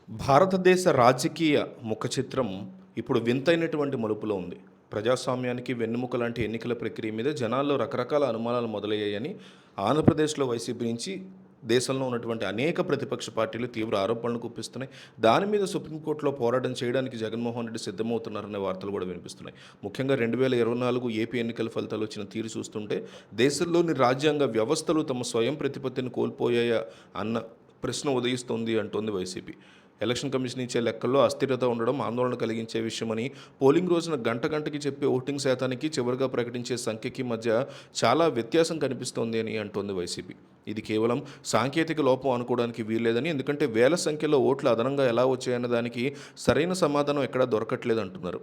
భారతదేశ రాజకీయ ముఖచిత్రం ఇప్పుడు వింతైనటువంటి మలుపులో ఉంది. ప్రజాస్వామ్యానికి వెన్నెముక లాంటి ఎన్నికల ప్రక్రియ మీద జనాల్లో రకరకాల అనుమానాలు మొదలయ్యాయని ఆంధ్రప్రదేశ్‌లో వైసీపీ నుంచి దేశంలో ఉన్నటువంటి అనేక ప్రతిపక్ష పార్టీలు తీవ్ర ఆరోపణలు గుప్పిస్తున్నాయి. దాని మీద సుప్రీంకోర్టులో పోరాటం చేయడానికి జగన్మోహన్ రెడ్డి సిద్ధమవుతున్నారనే వార్తలు కూడా వినిపిస్తున్నాయి. ముఖ్యంగా 2024 ఏపీ ఎన్నికల ఫలితాలు వచ్చిన తీరు చూస్తుంటే దేశంలోని రాజ్యాంగ వ్యవస్థలు తమ స్వయం ప్రతిపత్తిని కోల్పోయాయా అన్న ప్రశ్న ఉదయిస్తోంది అంటోంది వైసీపీ. ఎలక్షన్ కమిషన్ ఇచ్చే లెక్కల్లో అస్థిరత ఉండడం ఆందోళన కలిగించే విషయమని, పోలింగ్ రోజున గంట గంటకి చెప్పే ఓటింగ్ శాతానికి చివరిగా ప్రకటించే సంఖ్యకి మధ్య చాలా వ్యత్యాసం కనిపిస్తోంది అని అంటోంది వైసీపీ. ఇది కేవలం సాంకేతిక లోపం అనుకోవడానికి వీల్లేదని, ఎందుకంటే వేల సంఖ్యలో ఓట్లు అదనంగా ఎలా వచ్చాయన్న దానికి సరైన సమాధానం ఎక్కడా దొరకట్లేదు అంటున్నారు.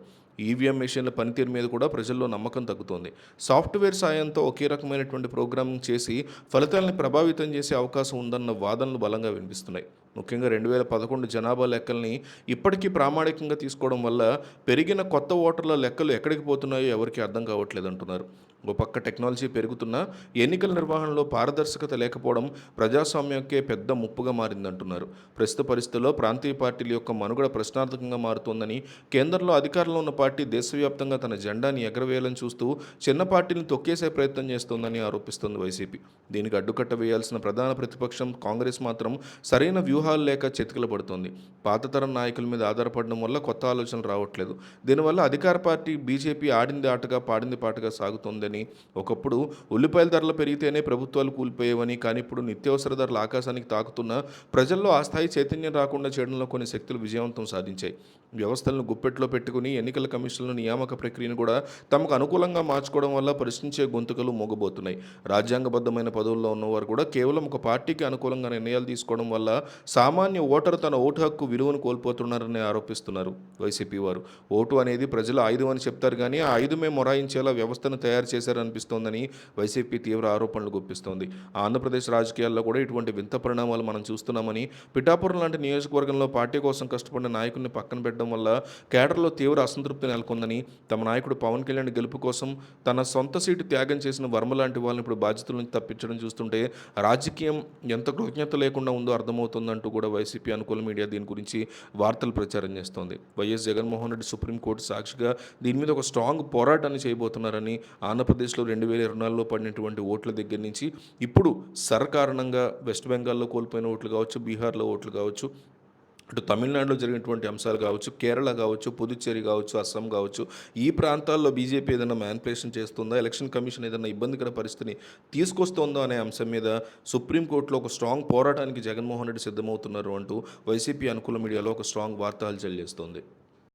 ఈవీఎం మెషిన్ల పనితీరు మీద కూడా ప్రజల్లో నమ్మకం తగ్గుతోంది. సాఫ్ట్వేర్ సాయంతో ఒకే రకమైనటువంటి ప్రోగ్రామింగ్ చేసి ఫలితాలను ప్రభావితం చేసే అవకాశం ఉందన్న వాదనలు బలంగా వినిపిస్తున్నాయి. ముఖ్యంగా 2011 జనాభా లెక్కల్ని ఇప్పటికీ ప్రామాణికంగా తీసుకోవడం వల్ల పెరిగిన కొత్త ఓటర్ల లెక్కలు ఎక్కడికి పోతున్నాయో ఎవరికీ అర్థం కావట్లేదు అంటున్నారు. ఓ పక్క టెక్నాలజీ పెరుగుతున్నా ఎన్నికల నిర్వహణలో పారదర్శకత లేకపోవడం ప్రజాస్వామ్యానికే పెద్ద ముప్పుగా మారిందంటున్నారు. ప్రస్తుత పరిస్థితుల్లో ప్రాంతీయ పార్టీల యొక్క మనుగడ ప్రశ్నార్థకంగా మారుతోందని, కేంద్రంలో అధికారంలో ఉన్న పార్టీ దేశవ్యాప్తంగా తన జెండాని ఎగరవేయాలని చూస్తూ చిన్న పార్టీని తొక్కేసే ప్రయత్నం చేస్తోందని ఆరోపిస్తోంది వైసీపీ. దీనికి అడ్డుకట్ట వేయాల్సిన ప్రధాన ప్రతిపక్షం కాంగ్రెస్ మాత్రం సరైన వ్యూహాలు లేక చితికిల పడుతోంది. పాతతరం నాయకుల మీద ఆధారపడడం వల్ల కొత్త ఆలోచనలు రావట్లేదు. దీనివల్ల అధికార పార్టీ బీజేపీ ఆడింది ఆటగా పాడింది పాటగా సాగుతోందని, ఒకప్పుడు ఉల్లిపాయల ధరలు పెరిగితేనే ప్రభుత్వాలు కూలిపోయేవని, కానీ ఇప్పుడు నిత్యావసర ధరలు ఆకాశానికి తాకుతున్నా ప్రజల్లో ఆ స్థాయి చైతన్యం రాకుండా చేయడంలో కొన్ని శక్తులు విజయవంతం సాధించాయి. వ్యవస్థలను గుప్పెట్లో పెట్టుకుని ఎన్నికల కమిషన్ల నియామక ప్రక్రియను కూడా తమకు అనుకూలంగా మార్చుకోవడం వల్ల ప్రశ్నించే గొంతుకలు మోగబోతున్నాయి. రాజ్యాంగబద్ధమైన పదవుల్లో ఉన్నవారు కూడా కేవలం ఒక పార్టీకి అనుకూలంగా నిర్ణయాలు తీసుకోవడం వల్ల సామాన్య ఓటరు తన ఓటు హక్కు విలువను కోల్పోతున్నారని ఆరోపిస్తున్నారు వైసీపీ వారు. ఓటు అనేది ప్రజల ఆయుధం అని చెప్తారు, కానీ ఆ ఆయుధమే మొరాయించేలా వ్యవస్థను తయారు చేశారనిపిస్తోందని వైసీపీ తీవ్ర ఆరోపణలు గుప్పిస్తోంది. ఆంధ్రప్రదేశ్ రాజకీయాల్లో కూడా ఇటువంటి వింత పరిణామాలు మనం చూస్తున్నామని, పిఠాపురం లాంటి నియోజకవర్గంలో పార్టీ కోసం కష్టపడిన నాయకుడిని పక్కన పెట్టడం వల్ల కేడర్లో తీవ్ర అసంతృప్తి నెలకొందని, తమ నాయకుడు పవన్ కళ్యాణ్ గెలుపు కోసం తన సొంత సీటు త్యాగం చేసిన వర్మ లాంటి వాళ్ళని ఇప్పుడు బాధ్యతల నుంచి తప్పించడం చూస్తుంటే రాజకీయం ఎంత కృతజ్ఞత లేకుండా ఉందో అర్థమవుతుందంటూ కూడా వైసీపీ అనుకూల మీడియా దీని గురించి వార్తలు ప్రచారం చేస్తోంది. వైఎస్ జగన్మోహన్ రెడ్డి సుప్రీంకోర్టు సాక్షిగా దీని మీద ఒక స్ట్రాంగ్ పోరాటాన్ని చేయబోతున్నారని, ఆంధ్రప్రదేశ్లో 2024లో పడినటువంటి ఓట్ల దగ్గర నుంచి ఇప్పుడు సర్కారణంగా వెస్ట్ బెంగాల్లో కోల్పోయిన ఓట్లు కావచ్చు, బీహార్లో ఓట్లు కావచ్చు, అటు తమిళనాడులో జరిగినటువంటి అంశాలు కావచ్చు, కేరళ కావచ్చు, పుదుచ్చేరి కావచ్చు, అస్సాం కావచ్చు, ఈ ప్రాంతాల్లో బీజేపీ ఏదైనా మ్యానిపులేషన్ చేస్తుందా, ఎలక్షన్ కమిషన్ ఏదైనా ఇబ్బందికర పరిస్థితిని తీసుకొస్తుందో అనే అంశం మీద సుప్రీంకోర్టులో ఒక స్ట్రాంగ్ పోరాటానికి జగన్మోహన్ రెడ్డి సిద్ధమవుతున్నారు అంటూ వైసీపీ అనుకూల మీడియాలో ఒక స్ట్రాంగ్ వార్తా హల్చల్ చేస్తోంది.